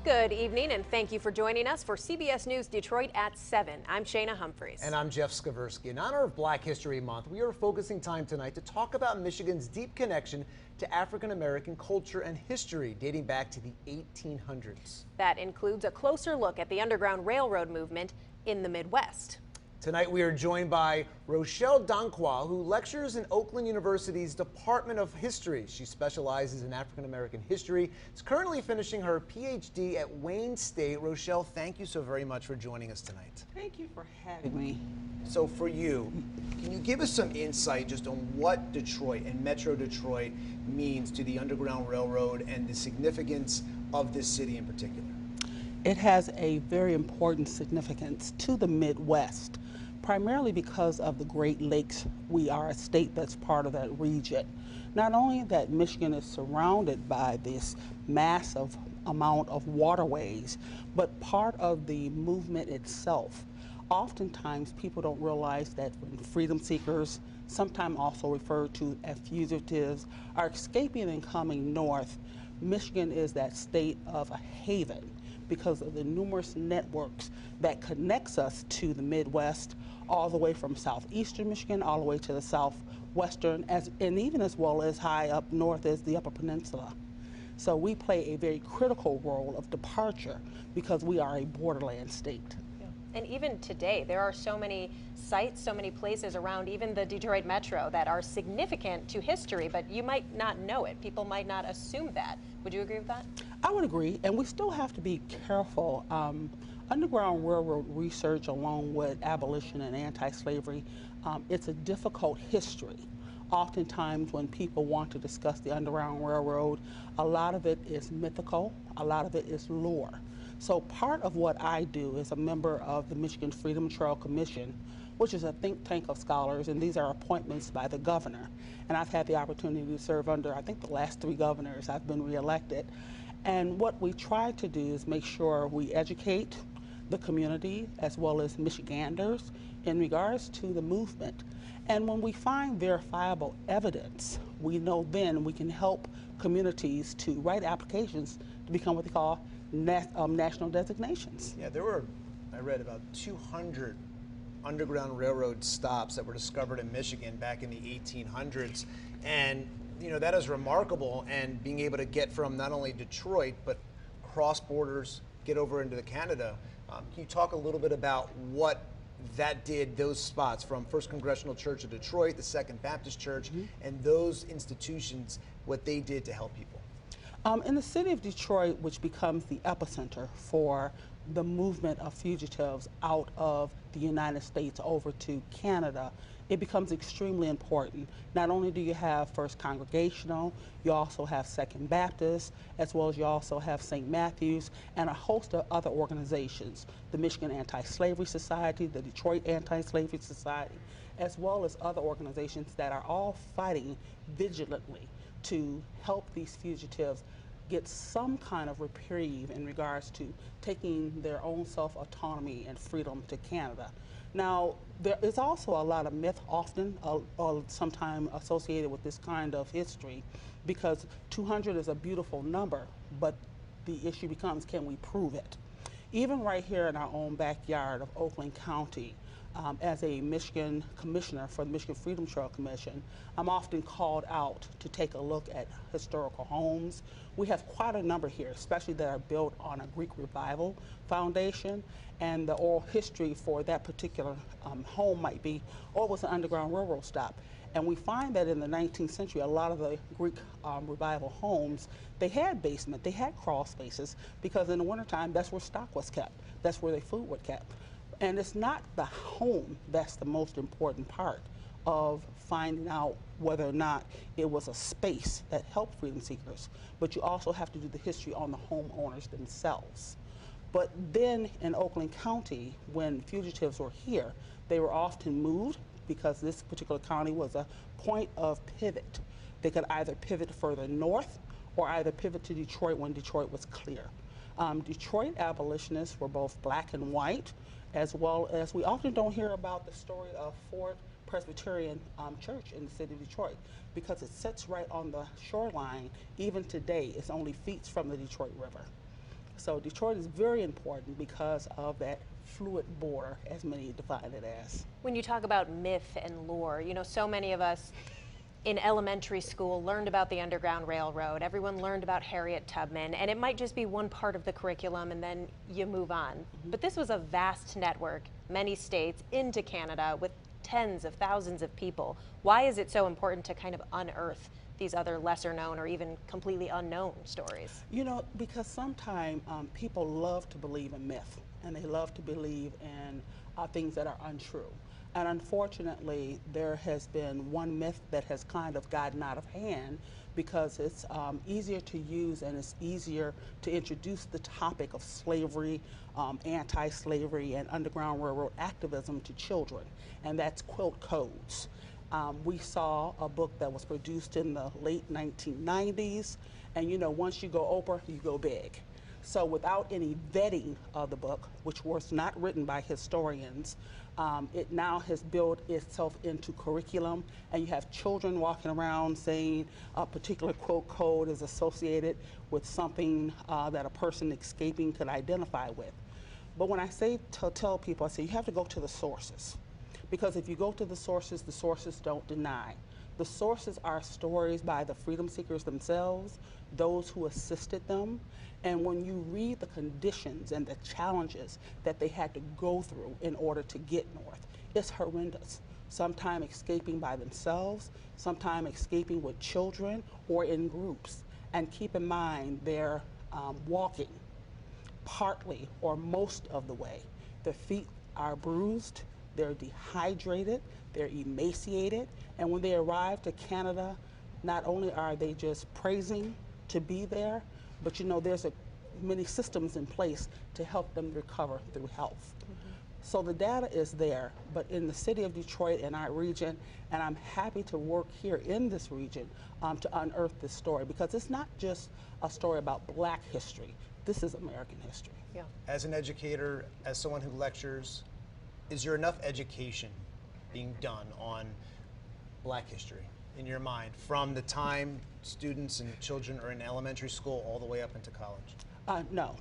Good evening, and thank you for joining us for CBS News Detroit at 7. I'm Shayna Humphreys. And I'm Jeff Skaversky. In honor of Black History Month, we are focusing time tonight to talk about Michigan's deep connection to African American culture and history dating back to the 1800s. That includes a closer look at the Underground Railroad movement in the Midwest. Tonight we are joined by Rochelle Danquah, who lectures in Oakland University's Department of History. She specializes in African American history. Is currently finishing her PhD at Wayne State. Rochelle, thank you so very much for joining us tonight. Thank you for having me. So for you, can you give us some insight just on what Detroit and Metro Detroit means to the Underground Railroad and the significance of this city in particular? It has a very important significance to the Midwest, primarily because of the Great Lakes. We are a state that's part of that region. Not only that Michigan is surrounded by this massive amount of waterways, but part of the movement itself. Oftentimes people don't realize that when freedom seekers, sometimes also referred to as fugitives, are escaping and coming north, Michigan is that state of a haven because of the numerous networks that connects us to the Midwest, all the way from southeastern Michigan, all the way to the southwestern, and even as well as high up north as the Upper Peninsula. So we play a very critical role of departure because we are a borderland state. And even today, there are so many sites, so many places around even the Detroit Metro that are significant to history, but you might not know it. People might not assume that. Would you agree with that? I would agree, and we still have to be careful. Underground Railroad research, along with abolition and anti-slavery, it's a difficult history. Oftentimes when people want to discuss the Underground Railroad, a lot of it is mythical, a lot of it is lore. So part of what I do as a member of the Michigan Freedom Trail Commission, which is a think tank of scholars, and these are appointments by the governor. And I've had the opportunity to serve under, I think, the last 3 governors. I've been reelected. And what we try to do is make sure we educate the community as well as Michiganders in regards to the movement. And when we find verifiable evidence, we know then we can help communities to write applications to become what they call national designations. Yeah, there were, I read, about 200 Underground Railroad stops that were discovered in Michigan back in the 1800s. And, you know, that is remarkable. And being able to get from not only Detroit, but cross borders, get over into Canada. Can you talk a little bit about what that did, those spots from First Congressional Church of Detroit, the Second Baptist Church, and those institutions, what they did to help people? In the city of Detroit, which becomes the epicenter for the movement of fugitives out of the United States over to Canada, it becomes extremely important. Not only do you have First Congregational, you also have Second Baptist, as well as you also have St. Matthew's and a host of other organizations, the Michigan Anti-Slavery Society, the Detroit Anti-Slavery Society, as well as other organizations that are all fighting vigilantly to help these fugitives get some kind of reprieve in regards to taking their own self-autonomy and freedom to Canada. Now, there is also a lot of myth often, sometimes associated with this kind of history, because 200 is a beautiful number, but the issue becomes, can we prove it? Even right here in our own backyard of Oakland County, as a Michigan commissioner for the Michigan Freedom Trail Commission, I'm often called out to take a look at historical homes. We have quite a number here, especially that are built on a Greek revival foundation, and the oral history for that particular home might be, or it was an Underground Railroad stop. And we find that in the 19th century, a lot of the Greek revival homes, they had basement, they had crawl spaces, because in the wintertime, that's where stock was kept. That's where their food was kept. And it's not the home that's the most important part of finding out whether or not it was a space that helped freedom seekers, but you also have to do the history on the homeowners themselves. But then in Oakland County, when fugitives were here, they were often moved because this particular county was a point of pivot. They could either pivot further north or either pivot to Detroit when Detroit was clear. Detroit abolitionists were both black and white, as well as we often don't hear about the story of Ford Presbyterian Church in the city of Detroit, because it sits right on the shoreline. Even today, it's only feet from the Detroit River. So Detroit is very important because of that fluid border, as many define it as. When you talk about myth and lore, you know, so many of us in elementary school learned about the Underground Railroad. Everyone learned about Harriet Tubman, and it might just be one part of the curriculum and then you move on. But this was a vast network, many states, into Canada with tens of thousands of people. Why is it so important to kind of unearth these other lesser known or even completely unknown stories? You know, because sometimes people love to believe in myth and they love to believe in things that are untrue. And unfortunately, there has been one myth that has kind of gotten out of hand because it's easier to use and it's easier to introduce the topic of slavery, anti-slavery, and Underground Railroad activism to children, and that's quilt codes. We saw a book that was produced in the late 1990s, and you know, once you go Oprah, you go big. So without any vetting of the book, which was not written by historians, it now has built itself into curriculum, and you have children walking around saying a particular quote code is associated with something that a person escaping could identify with. But when I say tell people, I say you have to go to the sources. Because if you go to the sources don't deny. The sources are stories by the freedom seekers themselves, those who assisted them, and when you read the conditions and the challenges that they had to go through in order to get north, it's horrendous. Sometimes escaping by themselves, sometimes escaping with children or in groups. And keep in mind, they're walking partly or most of the way. Their feet are bruised, they're dehydrated, they're emaciated, and when they arrive to Canada, not only are they just praising to be there, but you know, there's many systems in place to help them recover through health. So the data is there, but in the city of Detroit and our region, and I'm happy to work here in this region to unearth this story, because it's not just a story about Black history, this is American history. Yeah. As an educator, as someone who lectures, is there enough education being done on Black history in your mind from the time students and children are in elementary school all the way up into college? No.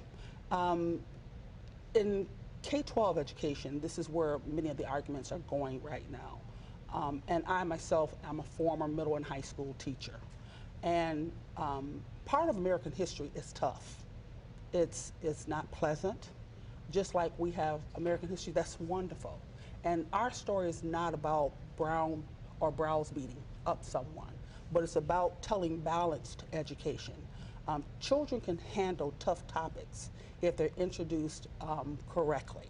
In K-12 education, this is where many of the arguments are going right now. And I myself am a former middle and high school teacher. And part of American history is tough. It's not pleasant. Just like we have American history that's wonderful. And our story is not about brown or brows beating up someone, but it's about telling balanced education. Children can handle tough topics if they're introduced correctly.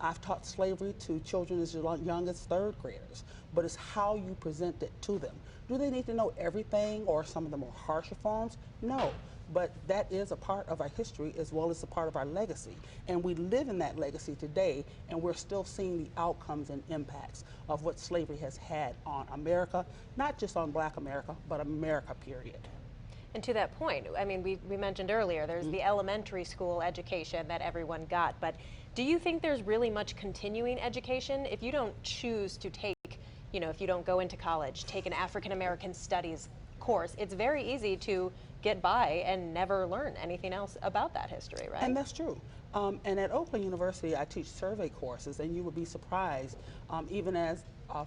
I've taught slavery to children as young as third graders, but it's how you present it to them. Do they need to know everything or some of the more harsher forms? No, but that is a part of our history as well as a part of our legacy. And we live in that legacy today, and we're still seeing the outcomes and impacts of what slavery has had on America, not just on Black America, but America, period. And to that point, I mean, we mentioned earlier, there's the elementary school education that everyone got, but do you think there's really much continuing education? If you don't choose to take, you know, if you don't go into college, take an African American studies course, it's very easy to get by and never learn anything else about that history, right? And that's true. And at Oakland University, I teach survey courses, and you would be surprised, even as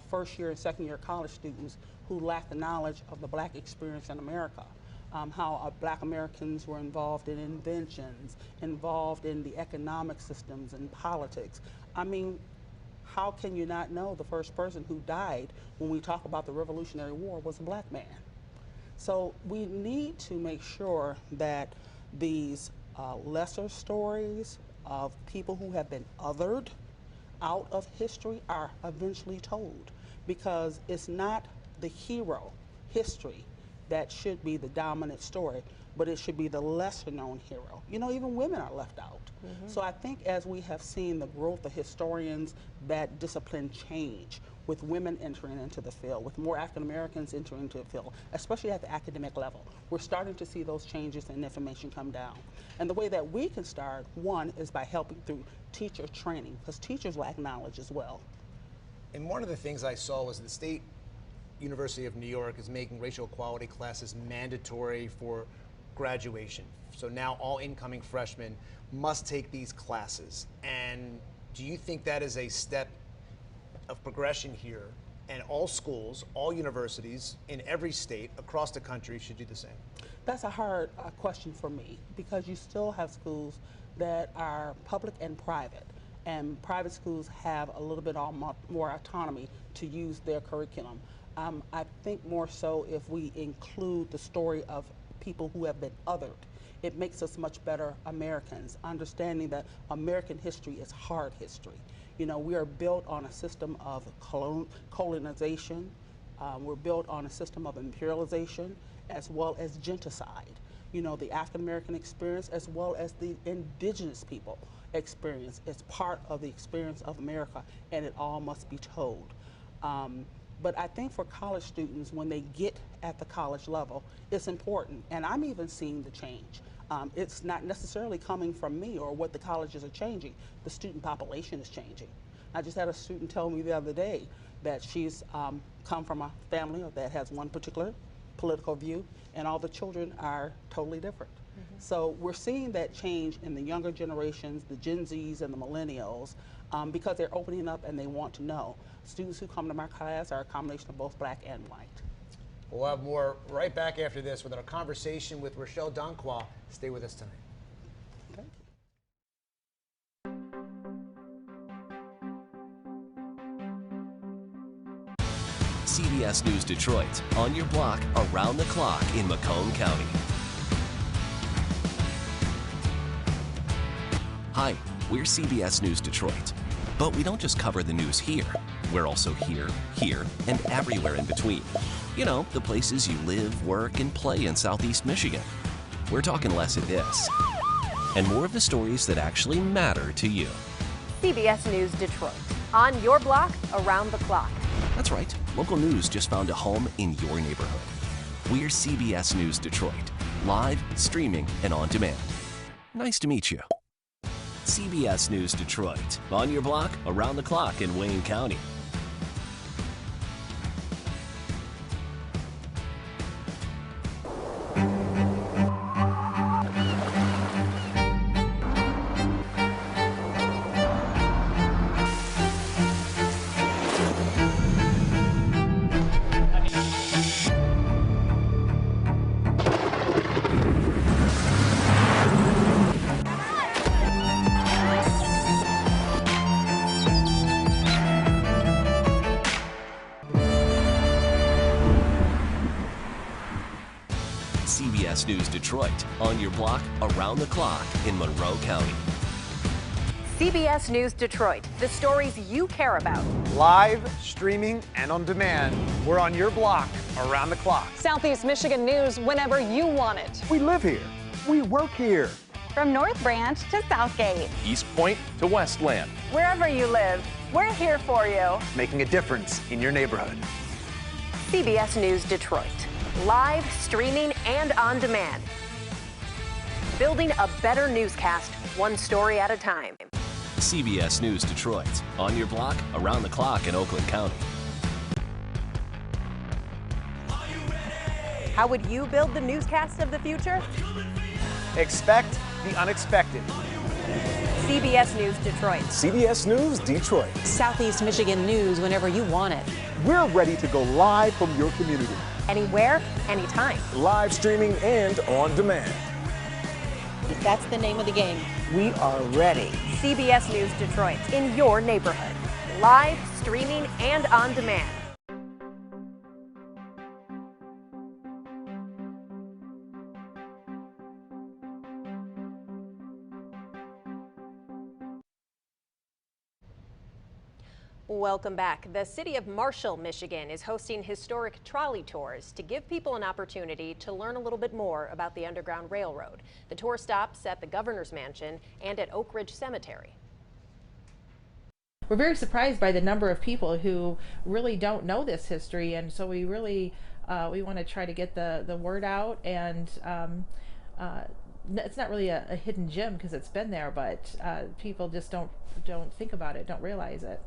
first year and second year college students who lack the knowledge of the Black experience in America. How Black Americans were involved in inventions, involved in the economic systems and politics. I mean, how can you not know the first person who died when we talk about the Revolutionary War was a Black man? So we need to make sure that these lesser stories of people who have been othered out of history are eventually told, because it's not the hero history that should be the dominant story, but it should be the lesser known hero. You know, even women are left out. So I think as we have seen the growth of historians, that discipline change with women entering into the field, with more African Americans entering into the field, especially at the academic level. We're starting to see those changes and information come down. And the way that we can start, one, is by helping through teacher training, because teachers lack knowledge as well. And one of the things I saw was the State University of New York is making racial equality classes mandatory for graduation. So now all incoming freshmen must take these classes. And do you think that is a step of progression here? And all schools, all universities in every state across the country should do the same? That's a hard question for me, because you still have schools that are public and private. And private schools have a little bit more autonomy to use their curriculum. I think more so if we include the story of people who have been othered, it makes us much better Americans, understanding that American history is hard history. You know, we are built on a system of colonization. We're built on a system of imperialization as well as genocide. You know, the African American experience as well as the indigenous people experience is part of the experience of America, and it all must be told. But I think for college students, when they get at the college level, it's important. And I'm even seeing the change. It's not necessarily coming from me or what the colleges are changing. The student population is changing. I just had a student tell me the other day that she's come from a family that has one particular political view, and all the children are totally different. So we're seeing that change in the younger generations, the Gen Zs and the millennials, because they're opening up and they want to know. Students who come to my class are a combination of both black and white. We'll have more right back after this with our conversation with Rochelle Danquah. Stay with us tonight. Okay. CBS News Detroit, on your block, around the clock in Macomb County. Hi, we're CBS News Detroit. But we don't just cover the news here. We're also here, and everywhere in between. You know, the places you live, work, and play in Southeast Michigan. We're talking less of this and more of the stories that actually matter to you. CBS News Detroit, on your block, around the clock. That's right, local news just found a home in your neighborhood. We're CBS News Detroit, live, streaming, and on demand. Nice to meet you. CBS News Detroit, on your block, around the clock in Wayne County. CBS News Detroit, on your block, around the clock in Monroe County. CBS News Detroit, the stories you care about. Live, streaming, and on demand. We're on your block, around the clock. Southeast Michigan news whenever you want it. We live here. We work here. From North Branch to Southgate. East Point to Westland. Wherever you live, we're here for you. Making a difference in your neighborhood. CBS News Detroit, live, streaming, and on demand. Building a better newscast, one story at a time. CBS News Detroit, on your block, around the clock in Oakland County. How would you build the newscast of the future? Expect the unexpected. CBS News Detroit. CBS News Detroit. Southeast Michigan news whenever you want it. We're ready to go live from your community. Anywhere, anytime. Live streaming and on demand. That's the name of the game. We are ready. CBS News Detroit, in your neighborhood. Live, streaming, and on demand. Welcome back. The city of Marshall, Michigan is hosting historic trolley tours to give people an opportunity to learn a little bit more about the Underground Railroad. The tour stops at the Governor's Mansion and at Oak Ridge Cemetery. We're very surprised by the number of people who really don't know this history, and so we really we want to try to get the word out. And it's not really a hidden gem because it's been there, but people just don't think about it, don't realize it.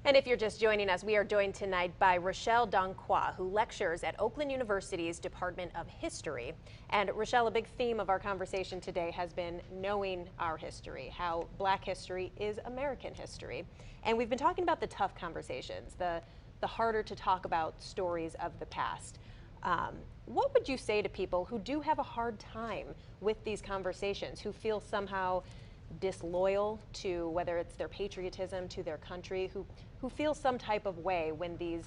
And if you're just joining us, we are joined tonight by Rochelle Danquah, who lectures at Oakland University's Department of History. And Rochelle, a big theme of our conversation today has been knowing our history, how Black history is American history. And we've been talking about the tough conversations, the harder to talk about stories of the past. What would you say to people who do have a hard time with these conversations, who feel somehow disloyal to whether it's their patriotism to their country, who feel some type of way when these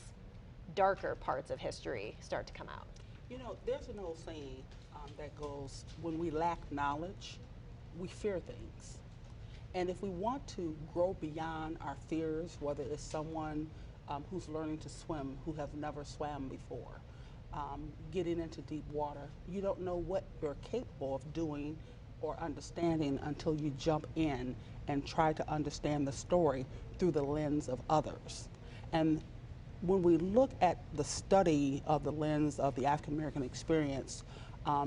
darker parts of history start to come out? You know, there's an old saying that goes, when we lack knowledge, we fear things. And if we want to grow beyond our fears, whether it's someone who's learning to swim who has never swam before, getting into deep water, you don't know what you're capable of doing or understanding until you jump in and try to understand the story through the lens of others. And when we look at the study of the lens of the African American experience,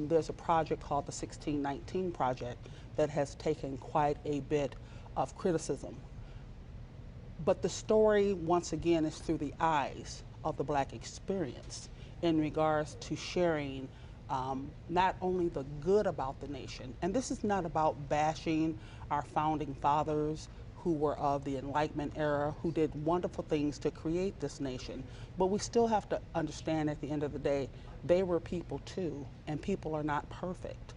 there's a project called the 1619 Project that has taken quite a bit of criticism. But the story, once again, is through the eyes of the Black experience in regards to sharing not only the good about the nation, and this is not about bashing our founding fathers who were of the Enlightenment era, who did wonderful things to create this nation, but we still have to understand at the end of the day, they were people too, and people are not perfect.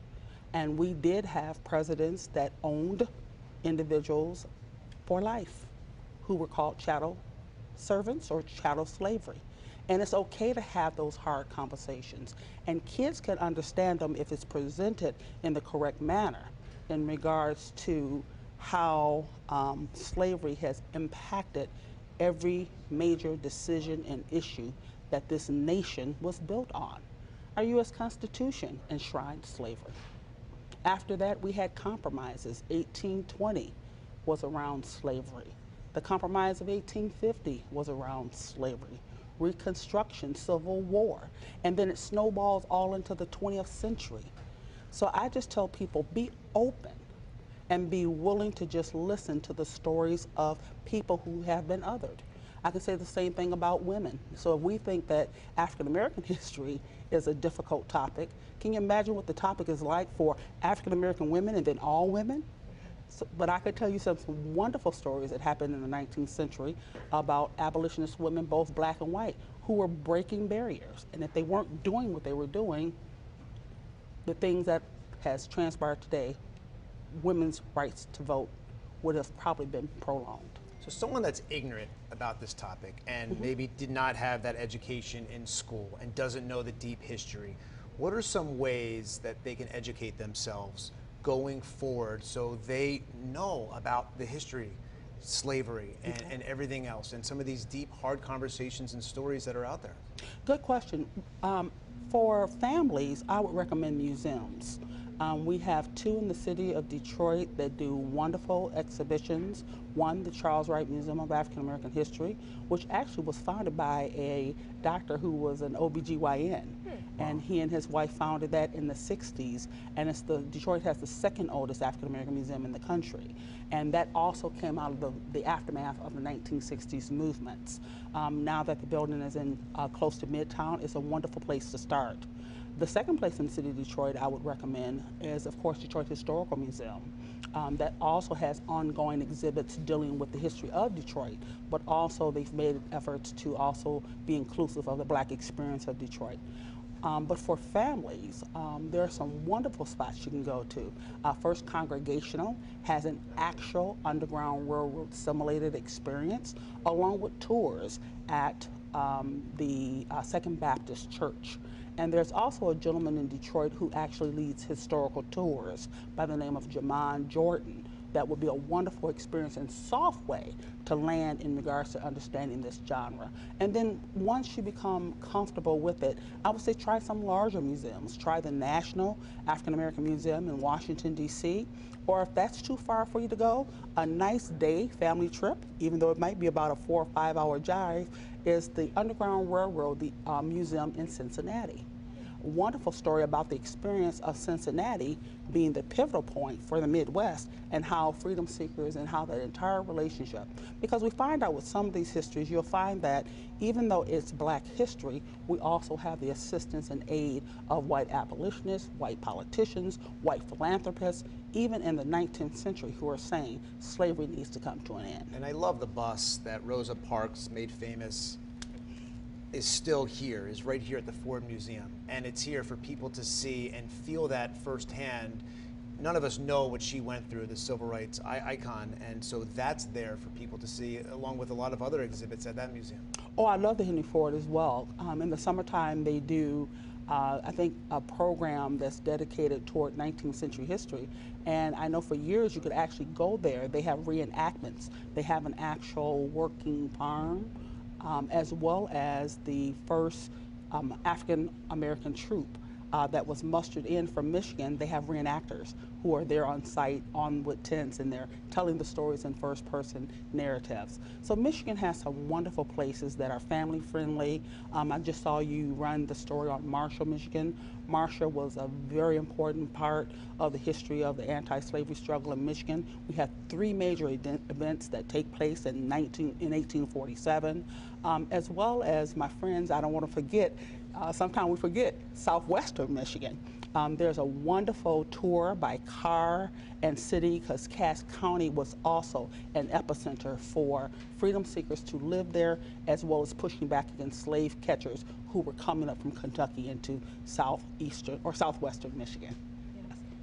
And we did have presidents that owned individuals for life, who were called chattel servants or chattel slavery. And it's okay to have those hard conversations. And kids can understand them if it's presented in the correct manner in regards to how slavery has impacted every major decision and issue that this nation was built on. Our U.S. Constitution enshrined slavery. After that, we had compromises. 1820 was around slavery. The Compromise of 1850 was around slavery. Reconstruction, Civil War, and then it snowballs all into the 20th century. So I just tell people, be open and be willing to just listen to the stories of people who have been othered. I can say the same thing about women. So if we think that African American history is a difficult topic, can you imagine what the topic is like for African American women and then all women? So, but I could tell you some wonderful stories that happened in the 19th century about abolitionist women, both black and white, who were breaking barriers. And if they weren't doing what they were doing, the things that has transpired today, women's rights to vote would have probably been prolonged. So someone that's ignorant about this topic and maybe did not have that education in school and doesn't know the deep history, what are some ways that they can educate themselves going forward so they know about the history, slavery, and everything else, and some of these deep, hard conversations and stories that are out there? Good question. For families, I would recommend museums. We have two in the city of Detroit that do wonderful exhibitions. One, the Charles Wright Museum of African American History, which actually was founded by a doctor who was an OBGYN. And he and his wife founded that in the 60s. And Detroit has the second oldest African American museum in the country. And that also came out of the aftermath of the 1960s movements. Now that the building is in close to Midtown, it's a wonderful place to start. The second place in the city of Detroit I would recommend is, of course, Detroit Historical Museum. That also has ongoing exhibits dealing with the history of Detroit, but also they've made efforts to also be inclusive of the Black experience of Detroit. But for families, there are some wonderful spots you can go to. First Congregational has an actual Underground Railroad simulated experience, along with tours at the Second Baptist Church. And there's also a gentleman in Detroit who actually leads historical tours by the name of Jamon Jordan. That would be a wonderful experience and soft way to land in regards to understanding this genre. And then once you become comfortable with it, I would say try some larger museums. Try the National African American Museum in Washington, D.C. Or if that's too far for you to go, a nice day family trip, even though it might be about a 4 or 5 hour drive, is the Underground Railroad museum in Cincinnati. wonderful story about the experience of Cincinnati being the pivotal point for the Midwest and how freedom seekers and how that entire relationship, because we find out with some of these histories, you'll find that even though it's black history, we also have the assistance and aid of white abolitionists, white politicians, white philanthropists, even in the 19th century, who are saying slavery needs to come to an end. And I love the bus that Rosa Parks made famous is still here, is right here at the Ford Museum. And it's here for people to see and feel that firsthand. None of us know what she went through, the civil rights icon, and so that's there for people to see, along with a lot of other exhibits at that museum. Oh, I love the Henry Ford as well. In the summertime, they do, I think, a program that's dedicated toward 19th century history. And I know for years you could actually go there. They have reenactments. They have an actual working farm, as well as the first African American troop that was mustered in from Michigan. They have reenactors who are there on site on wood tents, and they're telling the stories in first person narratives. So Michigan has some wonderful places that are family friendly. I just saw you run the story on Marshall, Michigan. Marshall was a very important part of the history of the anti-slavery struggle in Michigan. We have three major events that take place in 1847, as well as, my friends, I don't want to forget, sometimes we forget, southwestern Michigan. There's a wonderful tour by car and city, because Cass County was also an epicenter for freedom seekers to live there, as well as pushing back against slave catchers who were coming up from Kentucky into southeastern or southwestern Michigan.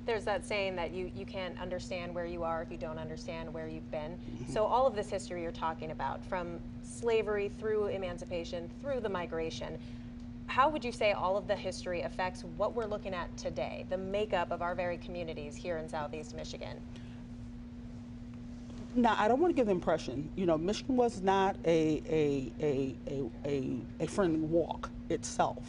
There's that saying that you can't understand where you are if you don't understand where you've been. So all of this history you're talking about, from slavery through emancipation, through the migration, how would you say all of the history affects what we're looking at today, the makeup of our very communities here in Southeast Michigan? Now, I don't want to give the impression, Michigan was not a friendly walk itself,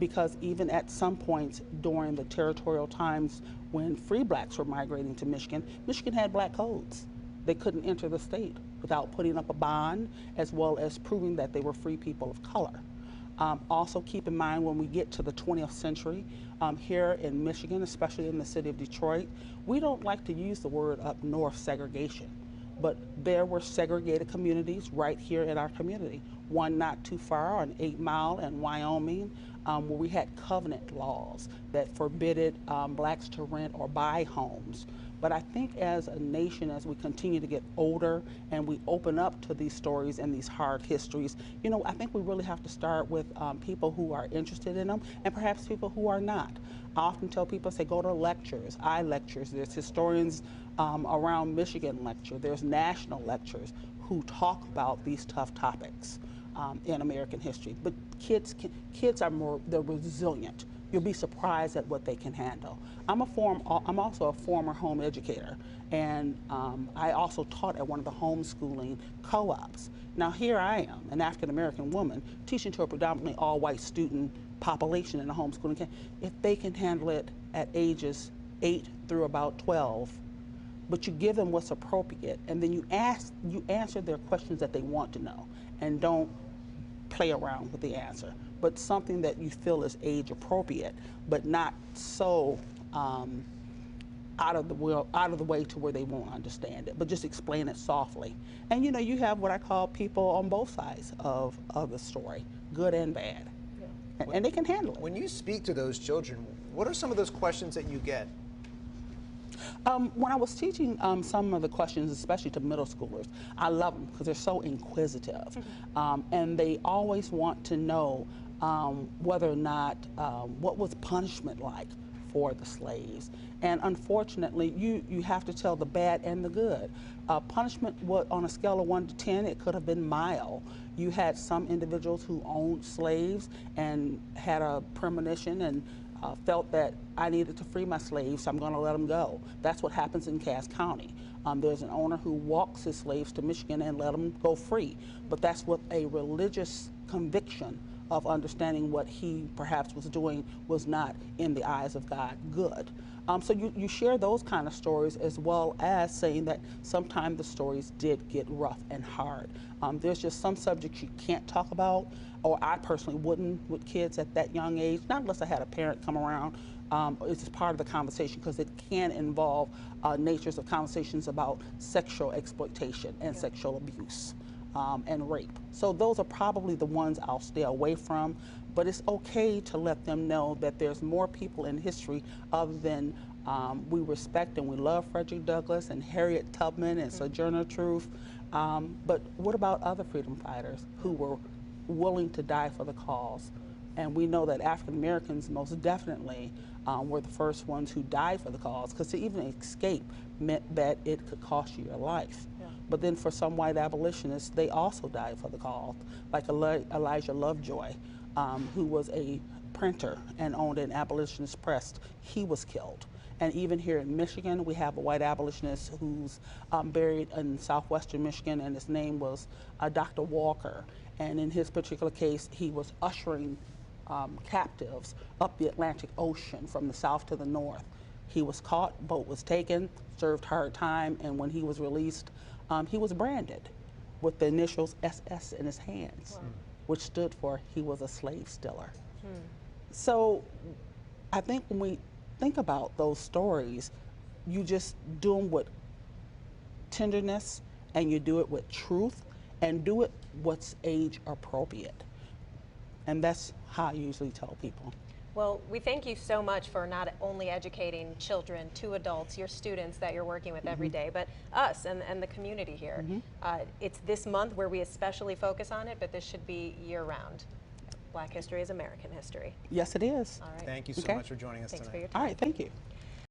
because even at some points during the territorial times when free blacks were migrating to Michigan, Michigan had black codes. They couldn't enter the state without putting up a bond, as well as proving that they were free people of color. Also keep in mind, when we get to the 20th century, here in Michigan, especially in the city of Detroit, we don't like to use the word up north segregation, but there were segregated communities right here in our community. One not too far on 8 Mile in Wyoming, where we had covenant laws that forbidded blacks to rent or buy homes. But I think as a nation, as we continue to get older and we open up to these stories and these hard histories, I think we really have to start with people who are interested in them, and perhaps people who are not. I often tell people, say, go to lectures, lectures. There's historians around Michigan lecture. There's national lectures who talk about these tough topics in American history. But kids are they're resilient. You'll be surprised at what they can handle. I'm also a former home educator, and I also taught at one of the homeschooling co-ops. Now here I am, an African American woman, teaching to a predominantly all white student population in a homeschooling camp. If they can handle it at ages 8 through about 12, but you give them what's appropriate, and then you answer their questions that they want to know, and don't play around with the answer, but something that you feel is age appropriate, but not so out of the way to where they won't understand it, but just explain it softly. And you have what I call people on both sides of the story, good and bad, and they can handle it. When you speak to those children, what are some of those questions that you get? When I was teaching some of the questions, especially to middle schoolers, I love them because they're so inquisitive, and they always want to know whether or not, what was punishment like for the slaves. And unfortunately, you have to tell the bad and the good. Punishment, on a scale of 1 to 10, it could have been mild. You had some individuals who owned slaves and had a premonition and felt that I needed to free my slaves, so I'm going to let them go. That's what happens in Cass County. There's an owner who walks his slaves to Michigan and let them go free. But that's with a religious conviction of understanding what he perhaps was doing was not, in the eyes of God, good. So you share those kind of stories, as well as saying that sometimes the stories did get rough and hard. There's just some subjects you can't talk about, or I personally wouldn't with kids at that young age, not unless I had a parent come around. It's just part of the conversation, because it can involve natures of conversations about sexual exploitation and sexual abuse and rape. So those are probably the ones I'll stay away from, but it's okay to let them know that there's more people in history other than we respect and we love Frederick Douglass and Harriet Tubman and Sojourner Truth, but what about other freedom fighters who were willing to die for the cause? And we know that African Americans most definitely were the first ones who died for the cause, because to even escape meant that it could cost you your life. Yeah. But then for some white abolitionists, they also died for the cause, like Elijah Lovejoy, who was a printer and owned an abolitionist press. He was killed. And even here in Michigan, we have a white abolitionist who's buried in southwestern Michigan, and his name was Dr. Walker. And in his particular case, he was ushering captives up the Atlantic Ocean from the south to the north. He was caught, boat was taken, served hard time, and when he was released, he was branded with the initials SS in his hands, which stood for he was a slave stealer. So I think when we think about those stories, you just do them with tenderness, and you do it with truth, and do it what's age appropriate. And that's how I usually tell people. Well, we thank you so much for not only educating children to adults, your students that you're working with every day, but us and the community here. It's this month where we especially focus on it, but this should be year-round. Black history is American history. Yes, it is. All right. Thank you so much for joining us Thanks tonight. for your time. All right, thank you.